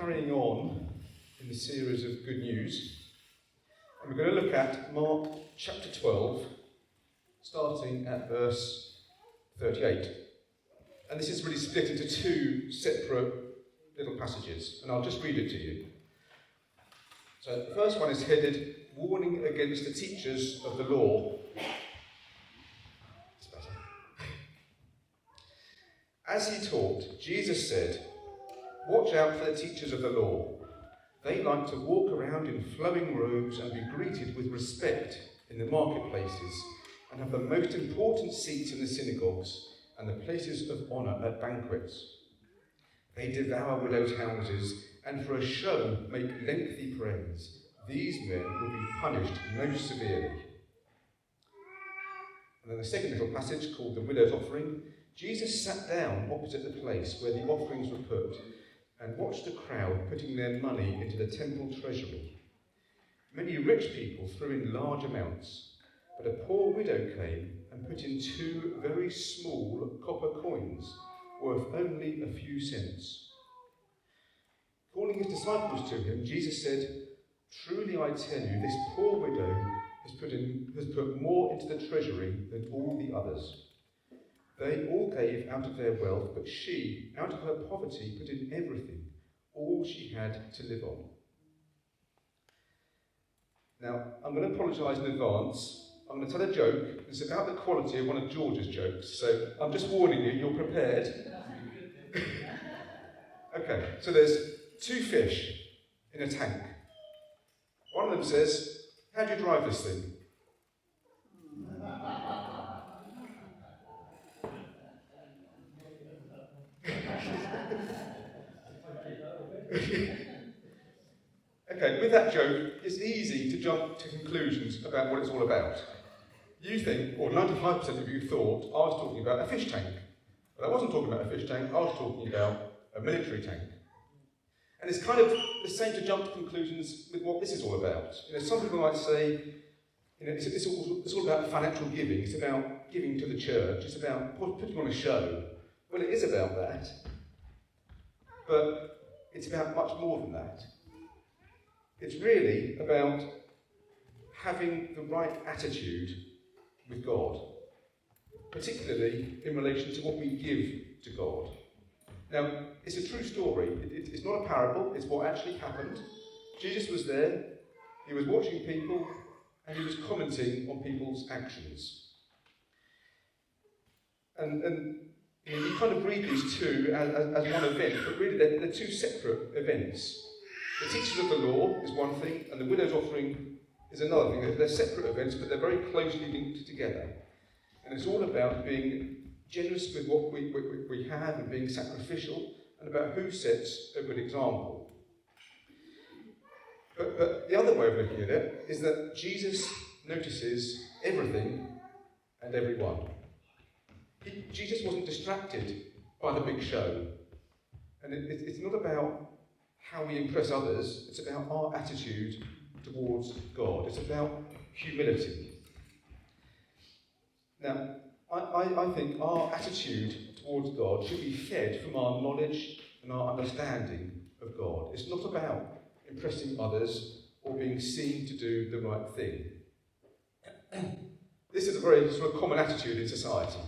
carrying on in the series of good news. And we're going to look at Mark chapter 12, starting at verse 38. And this is really split into two separate little passages, and I'll just read it to you. So the first one is headed, Warning Against the Teachers of the Law. It's better. As he talked, Jesus said, "Watch out for the teachers of the law. They like to walk around in flowing robes and be greeted with respect in the marketplaces and have the most important seats in the synagogues and the places of honour at banquets. They devour widows' houses and for a show make lengthy prayers. These men will be punished most severely." And then the second little passage, called the widow's offering, Jesus sat down opposite the place where the offerings were put and watched the crowd putting their money into the temple treasury. Many rich people threw in large amounts, but a poor widow came and put in 2 very small copper coins, worth only a few cents. Calling his disciples to him, Jesus said, "Truly I tell you, this poor widow has put more into the treasury than all the others. They all gave out of their wealth, but she, out of her poverty, put in everything, all she had to live on." Now, I'm going to apologise in advance. I'm going to tell a joke. It's about the quality of one of George's jokes, so I'm just warning you, you're prepared. Okay, so there's 2 fish in a tank. One of them says, "How do you drive this thing?" Okay, with that joke, it's easy to jump to conclusions about what it's all about. You think, or 95% of you thought, I was talking about a fish tank. But I wasn't talking about a fish tank, I was talking about a military tank. And it's kind of the same to jump to conclusions with what this is all about. Some people might say, it's all about financial giving, it's about giving to the church, it's about putting on a show. Well, it is about that. But it's about much more than that. It's really about having the right attitude with God, particularly in relation to what we give to God. Now, it's a true story. It's not a parable, it's what actually happened. Jesus was there, he was watching people, and he was commenting on people's actions. And you kind of read these two as one event, but really they're 2 separate events. The teachers of the law is one thing, and the widow's offering is another thing. They're separate events, but they're very closely linked together. And it's all about being generous with what we have and being sacrificial, and about who sets a good example. But the other way of looking at it is that Jesus notices everything and everyone. Jesus wasn't distracted by the big show. And it's not about how we impress others, it's about our attitude towards God. It's about humility. Now, I think our attitude towards God should be fed from our knowledge and our understanding of God. It's not about impressing others or being seen to do the right thing. This is a very sort of common attitude in society.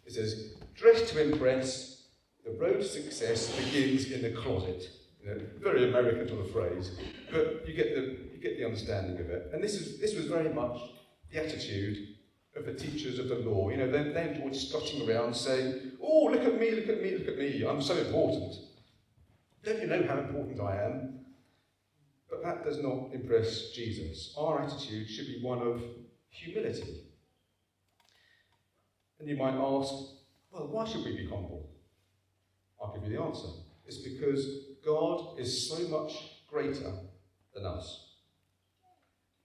It says, "Dress to impress, the road to success begins in the closet." Very American sort of phrase, but you get the understanding of it. And this was very much the attitude of the teachers of the law. They enjoyed strutting around saying, "Oh, look at me, look at me, look at me, I'm so important. Don't you know how important I am?" But that does not impress Jesus. Our attitude should be one of humility. And you might ask, well, why should we be humble? I'll give you the answer. It's because God is so much greater than us.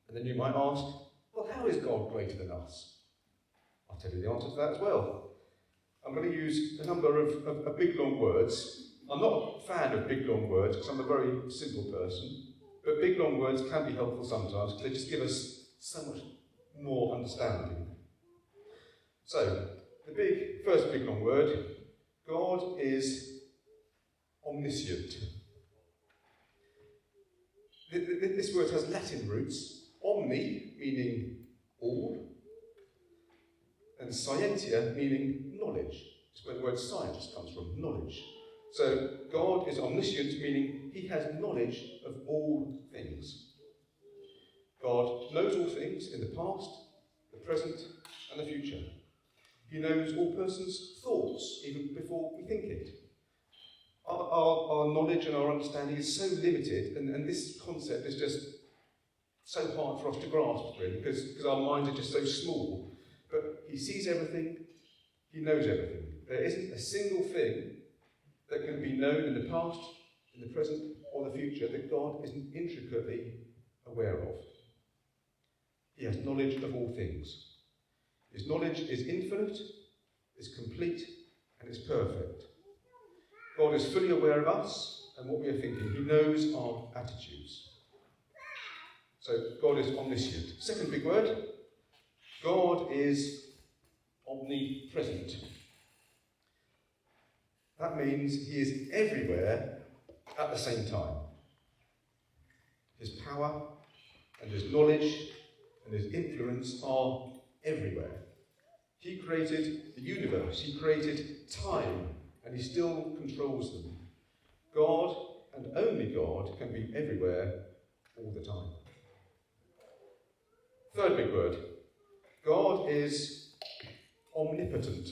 And then you might ask, well, how is God greater than us? I'll tell you the answer to that as well. I'm going to use a number of big long words. I'm not a fan of big long words because I'm a very simple person, but big long words can be helpful sometimes because they just give us so much more understanding. So, the first big long word, God is omniscient. This word has Latin roots. Omni, meaning all, and scientia, meaning knowledge. It's where the word science comes from, knowledge. So God is omniscient, meaning he has knowledge of all things. God knows all things in the past, the present, and the future. He knows all persons' thoughts, even before we think it. Our knowledge and our understanding is so limited, and this concept is just so hard for us to grasp, really, because our minds are just so small. But he sees everything, he knows everything. There isn't a single thing that can be known in the past, in the present, or the future that God isn't intricately aware of. He has knowledge of all things. His knowledge is infinite, is complete, and is perfect. God is fully aware of us and what we are thinking. He knows our attitudes. So God is omniscient. Second big word, God is omnipresent. That means he is everywhere at the same time. His power and his knowledge and his influence are everywhere. He created the universe, he created time, and he still controls them. God, and only God, can be everywhere all the time. Third big word, God is omnipotent.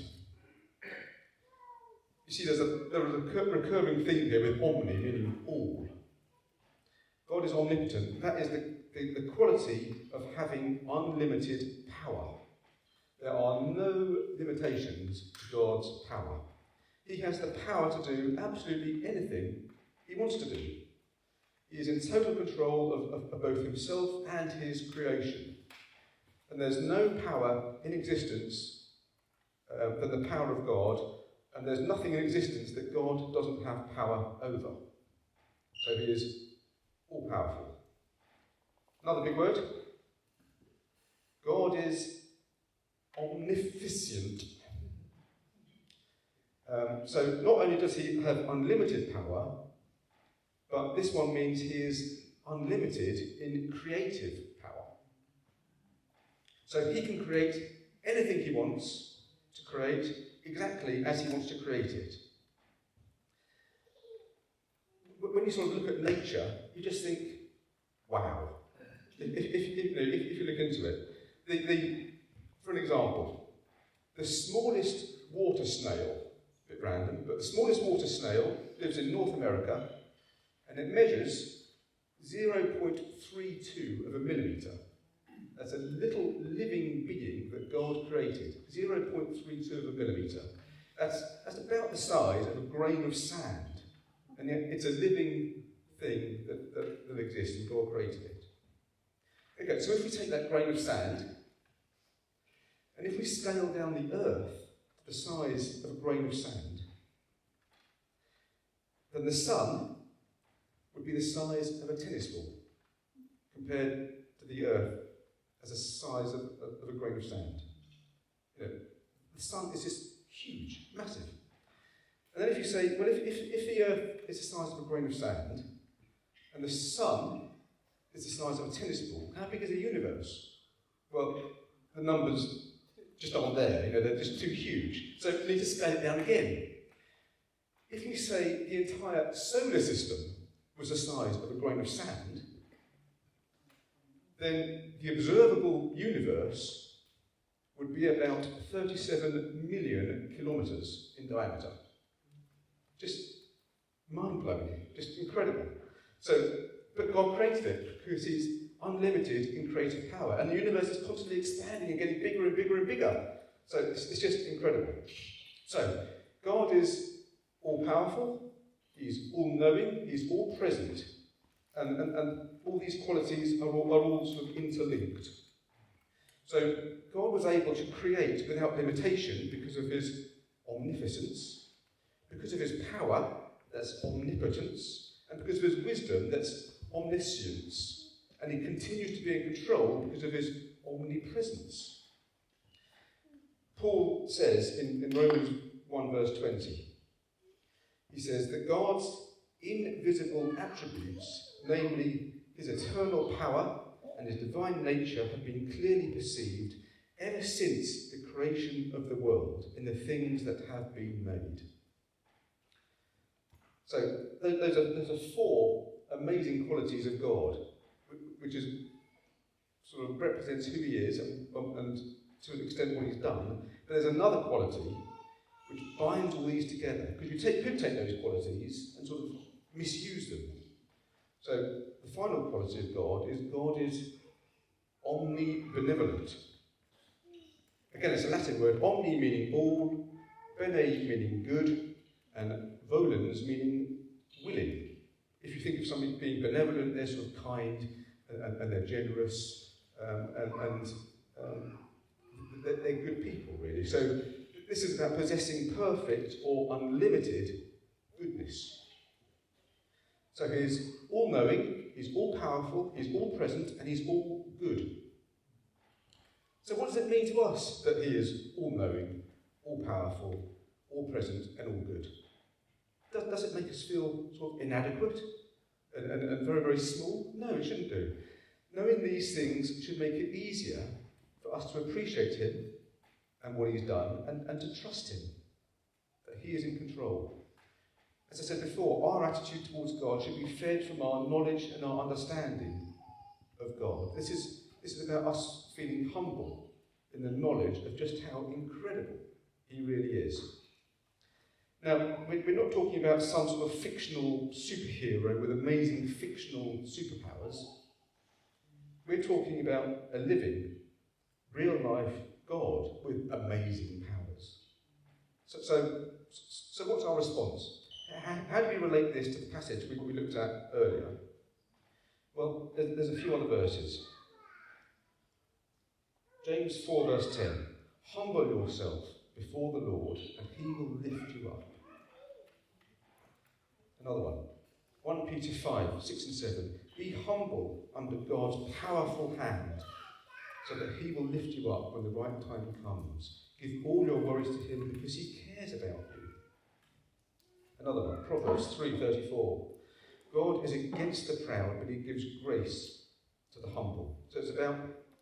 You see, there is a recurring theme here with omni, meaning all. God is omnipotent. That is the quality of having unlimited power. There are no limitations to God's power. He has the power to do absolutely anything he wants to do. He is in total control of both himself and his creation. And there's no power in existence than the power of God, and there's nothing in existence that God doesn't have power over. So he is all-powerful. Another big word. God is omniscient. So not only does he have unlimited power, but this one means he is unlimited in creative power. So he can create anything he wants to create exactly as he wants to create it. When you sort of look at nature, you just think, wow. If you look into it. For an example, the smallest water snail, a bit random, but the smallest water snail lives in North America, and it measures 0.32 of a millimetre. That's a little living being that God created, 0.32 of a millimetre. That's about the size of a grain of sand, and yet it's a living thing that exists, and God created it. Okay, so if we take that grain of sand, and if we scale down the earth to the size of a grain of sand, then the sun would be the size of a tennis ball compared to the earth as the size of a grain of sand. You know, the sun is just huge, massive. And then if you say, well, if the earth is the size of a grain of sand, and the sun is the size of a tennis ball, how big is the universe? Well, the numbers just aren't there, they're just too huge. So we need to scale it down again. If you say the entire solar system was the size of a grain of sand, then the observable universe would be about 37 million kilometres in diameter. Just mind-blowing, just incredible. But God created it because he's unlimited in creative power, and the universe is constantly expanding and getting bigger and bigger and bigger. So it's just incredible. So God is all-powerful, he's all-knowing, he's all-present, and all these qualities are all sort of interlinked. So God was able to create without limitation because of his omniscience, because of his power, that's omnipotence, and because of his wisdom, that's omniscience. And he continues to be in control because of his omnipresence. Paul says in Romans 1 verse 20, he says that God's invisible attributes, namely his eternal power and his divine nature have been clearly perceived ever since the creation of the world in the things that have been made. So those are four amazing qualities of God, which is sort of represents who he is and to an extent what he's done. But there's another quality which binds all these together, because you could take those qualities and sort of misuse them. So the final quality of God is omnibenevolent. Again, it's a Latin word, omni meaning all, bene meaning good, and volens meaning willing. If you think of somebody being benevolent, they're sort of kind and they're generous and they're good people, really. So this is about possessing perfect or unlimited goodness. So he's all-knowing, he's all-powerful, he's all-present, and he's all-good. So what does it mean to us that he is all-knowing, all-powerful, all-present, and all-good? Does it make us feel sort of inadequate and very, very small? No, it shouldn't do. Knowing these things should make it easier for us to appreciate him and what he's done, and to trust him, that he is in control. As I said before, our attitude towards God should be fed from our knowledge and our understanding of God. This is about us feeling humble in the knowledge of just how incredible he really is. Now, we're not talking about some sort of fictional superhero with amazing fictional superpowers. We're talking about a living, real-life God with amazing powers. So what's our response? How do we relate this to the passage we looked at earlier? Well, there's a few other verses. James 4 verse 10. Humble yourself before the Lord, and he will lift you up. Another one. 1 Peter 5, 6 and 7. Be humble under God's powerful hand, so that he will lift you up when the right time comes. Give all your worries to him, because he cares about you. Another one. Proverbs 3:34. God is against the proud, but he gives grace to the humble. So it's about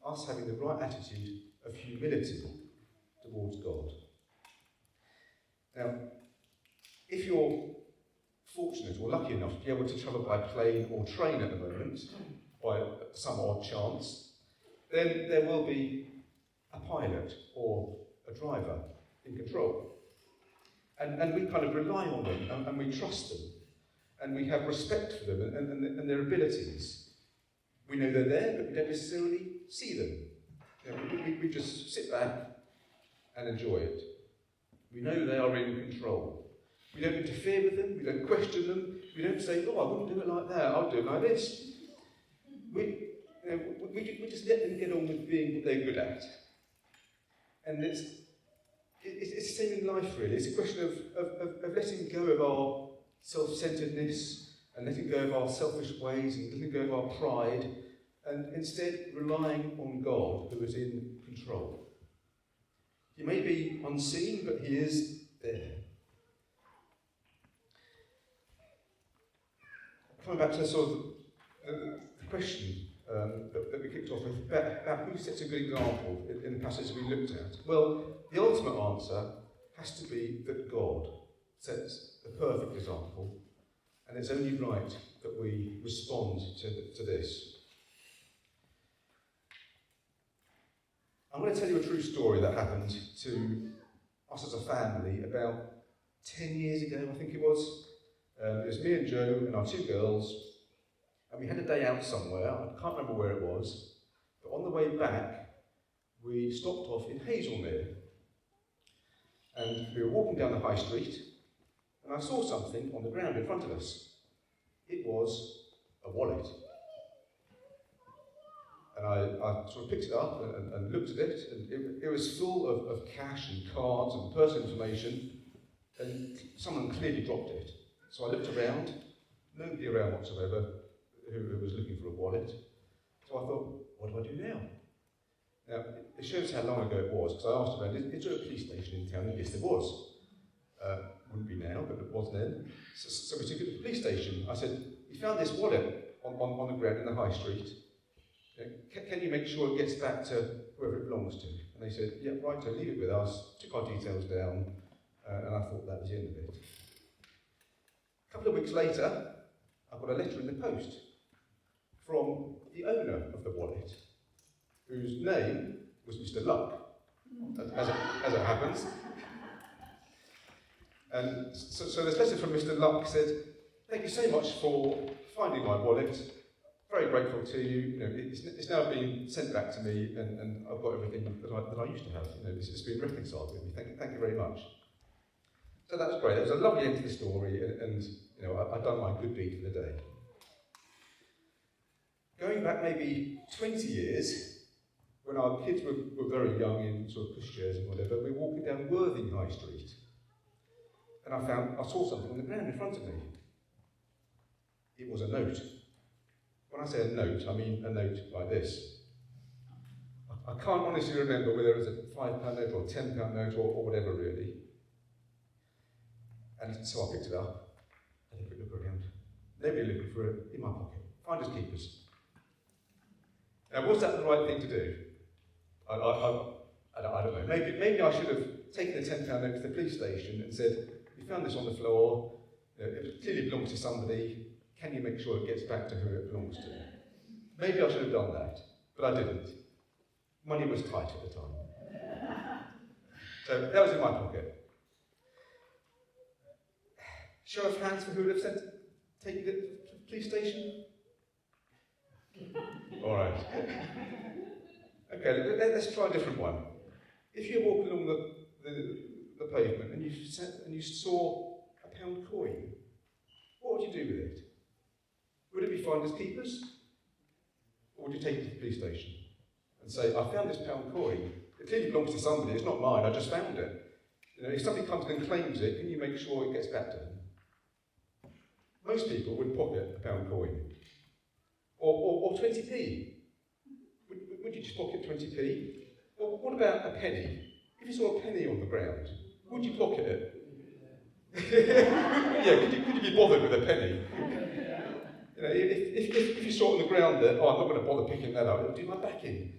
us having the right attitude of humility towards God. Now, if you're fortunate or lucky enough to be able to travel by plane or train at the moment, by some odd chance, then there will be a pilot or a driver in control. And we kind of rely on them, and we trust them, and we have respect for them and their abilities. We know they're there, but we don't necessarily see them. You know, we just sit back and enjoy it. We know they are in control. We don't interfere with them, we don't question them, we don't say, oh, I wouldn't do it like that, I'll do it like this. We just let them get on with being what they're good at. And it's the same in life, really. It's a question of letting go of our self-centeredness and letting go of our selfish ways and letting go of our pride, and instead relying on God, who is in control. He may be unseen, but he is there. Coming back to sort of the question that we kicked off with, about who sets a good example in the passage we looked at. Well, the ultimate answer has to be that God sets the perfect example, and it's only right that we respond to this. I'm going to tell you a true story that happened to us as a family about 10 years ago, I think it was. It was me and Jo and our two girls, and we had a day out somewhere. I can't remember where it was, but on the way back, we stopped off in Hazelmere. And we were walking down the high street, and I saw something on the ground in front of us. It was a wallet. And I sort of picked it up and looked at it, and it was full of cash and cards and personal information, and someone clearly dropped it. So I looked around, nobody around whatsoever who was looking for a wallet. So I thought, what do I do now? Now, it shows how long ago it was, because I asked around, is there a police station in town? And yes, there was. Wouldn't be now, but it was then. So we took it to the police station. I said, we found this wallet. on the ground in the high street. Can you make sure it gets back to whoever it belongs to? And they said, yeah, right, so leave it with us. Took our details down, and I thought that was the end of it. A couple of weeks later, I got a letter in the post from the owner of the wallet, whose name was Mr. Luck, as it happens. And so this letter from Mr. Luck said, thank you so much for finding my wallet. Very grateful to you. It's now been sent back to me, and I've got everything that I used to have. It's been reconciled with me. Thank you very much. So that was great. It was a lovely end to the story, and I'd done my good deed for the day. Going back maybe 20 years, when our kids were very young in sort of pushchairs and whatever, we were walking down Worthing High Street, and I saw something on the ground in front of me. It was a note. When I say a note, I mean a note like this. I can't honestly remember whether it was a £5 note or a £10 note or whatever really. And so I picked it up, had a quick look around. Nobody looking for it in my pocket. Finders keepers. Now, was that the right thing to do? I don't know. Maybe I should have taken the £10 note to the police station and said, we found this on the floor, it clearly belongs to somebody, can you make sure it gets back to who it belongs to? Maybe I should have done that, but I didn't. Money was tight at the time. So that was in my pocket. Show of hands for who would have taken it to the police station? All right. Okay, let's try a different one. If you're walking along the pavement and you saw a pound coin, what would you do with it? Would it be finders keepers? Or would you take it to the police station and say, I found this pound coin. It clearly belongs to somebody, it's not mine, I just found it. If somebody comes and claims it, can you make sure it gets back to them? Most people would pocket a pound coin. Or 20p. Would you just pocket 20p? Or what about a penny? If you saw a penny on the ground, would you pocket it? Yeah, could you be bothered with a penny? If you saw it on the ground there, I'm not going to bother picking that up, it'll do my back in.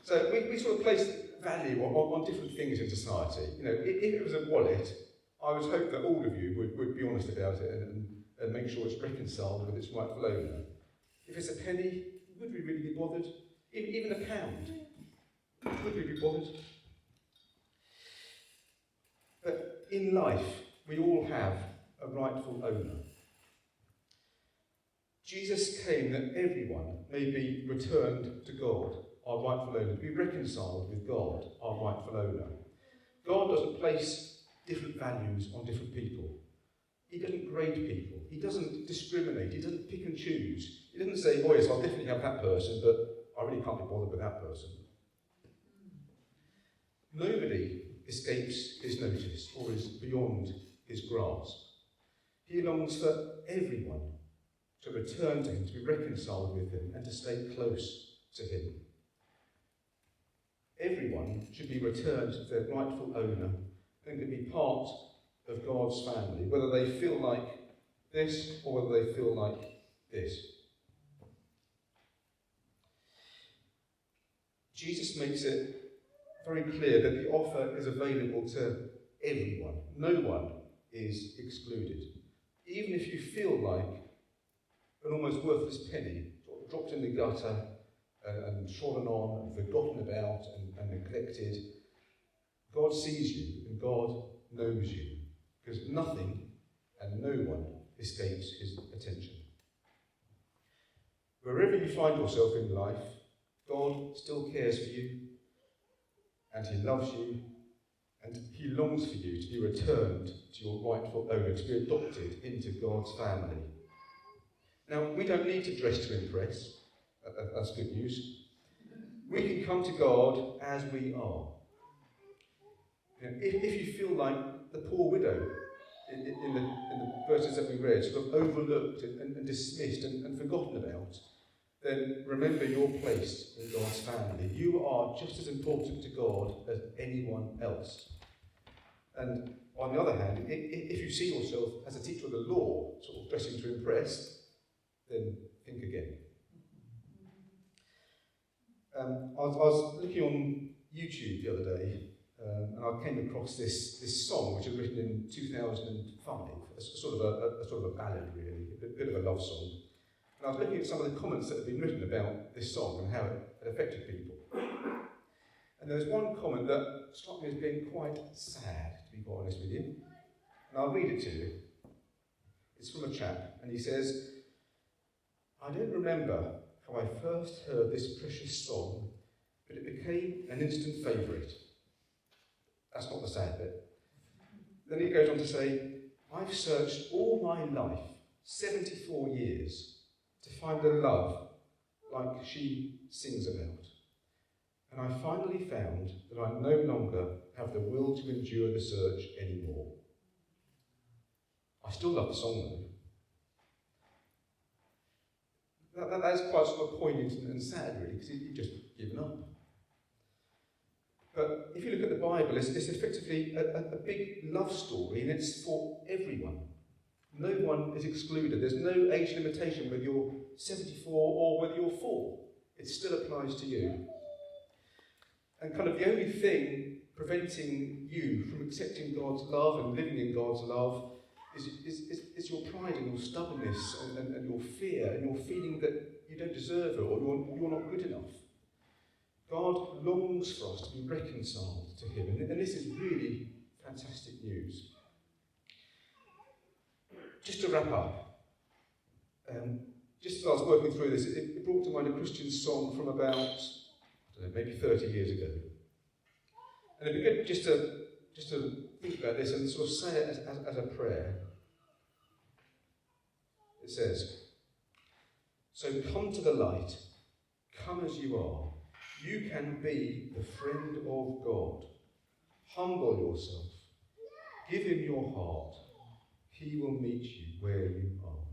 So we sort of place value on different things in society. If it was a wallet, I would hope that all of you would be honest about it and make sure it's reconciled with its rightful owner. If it's a penny, would we really be bothered? Even a pound, would we be bothered? But in life, we all have a rightful owner. Jesus came that everyone may be returned to God, our rightful owner, to be reconciled with God, our rightful owner. God doesn't place different values on different people. He doesn't grade people. He doesn't discriminate. He doesn't pick and choose. He doesn't say, oh yes, I'll definitely have that person, but I really can't be bothered with that person. Nobody escapes his notice or is beyond his grasp. He longs for everyone to return to him, to be reconciled with him, and to stay close to him. Everyone should be returned to their rightful owner and can be part of God's family, whether they feel like this or whether they feel like this. Jesus makes it very clear that the offer is available to everyone. No one is excluded. Even if you feel like an almost worthless penny, sort of dropped in the gutter and trodden on and forgotten about and neglected, God sees you and God knows you, because nothing and no one escapes his attention. Wherever you find yourself in life, God still cares for you, and he loves you, and he longs for you to be returned to your rightful owner, to be adopted into God's family. Now, we don't need to dress to impress. That's good news. We can come to God as we are. If you feel like the poor widow in the verses that we read, sort of overlooked and dismissed and forgotten about, then remember your place in God's family. You are just as important to God as anyone else. And on the other hand, if you see yourself as a teacher of the law, sort of dressing to impress, then think again. I was looking on YouTube the other day, and I came across this song which was written in 2005. It's sort of a ballad, really, a bit of a love song. And I was looking at some of the comments that have been written about this song and how it affected people. And there was one comment that struck me as being quite sad, to be quite honest with you. And I'll read it to you. It's from a chap, and he says, "I don't remember how I first heard this precious song, but it became an instant favourite." That's not the sad bit. Then he goes on to say, "I've searched all my life, 74 years, to find a love like she sings about. And I finally found that I no longer have the will to endure the search anymore." I still love the song though. That's quite sort of poignant and sad, really, because he'd just given up. But if you look at the Bible, it's effectively a big love story, and it's for everyone. No one is excluded. There's no age limitation whether you're 74 or whether you're 4. It still applies to you. And kind of the only thing preventing you from accepting God's love and living in God's love is your pride and your stubbornness and your fear and your feeling that you don't deserve it or you're not good enough. God longs for us to be reconciled to him, and this is really fantastic news. Just to wrap up, just as I was working through this, it brought to mind a Christian song from about, I don't know, maybe 30 years ago. And it'd be good just to think about this and sort of say it as a prayer. It says, "So come to the light, come as you are. You can be the friend of God. Humble yourself. Give him your heart. He will meet you where you are."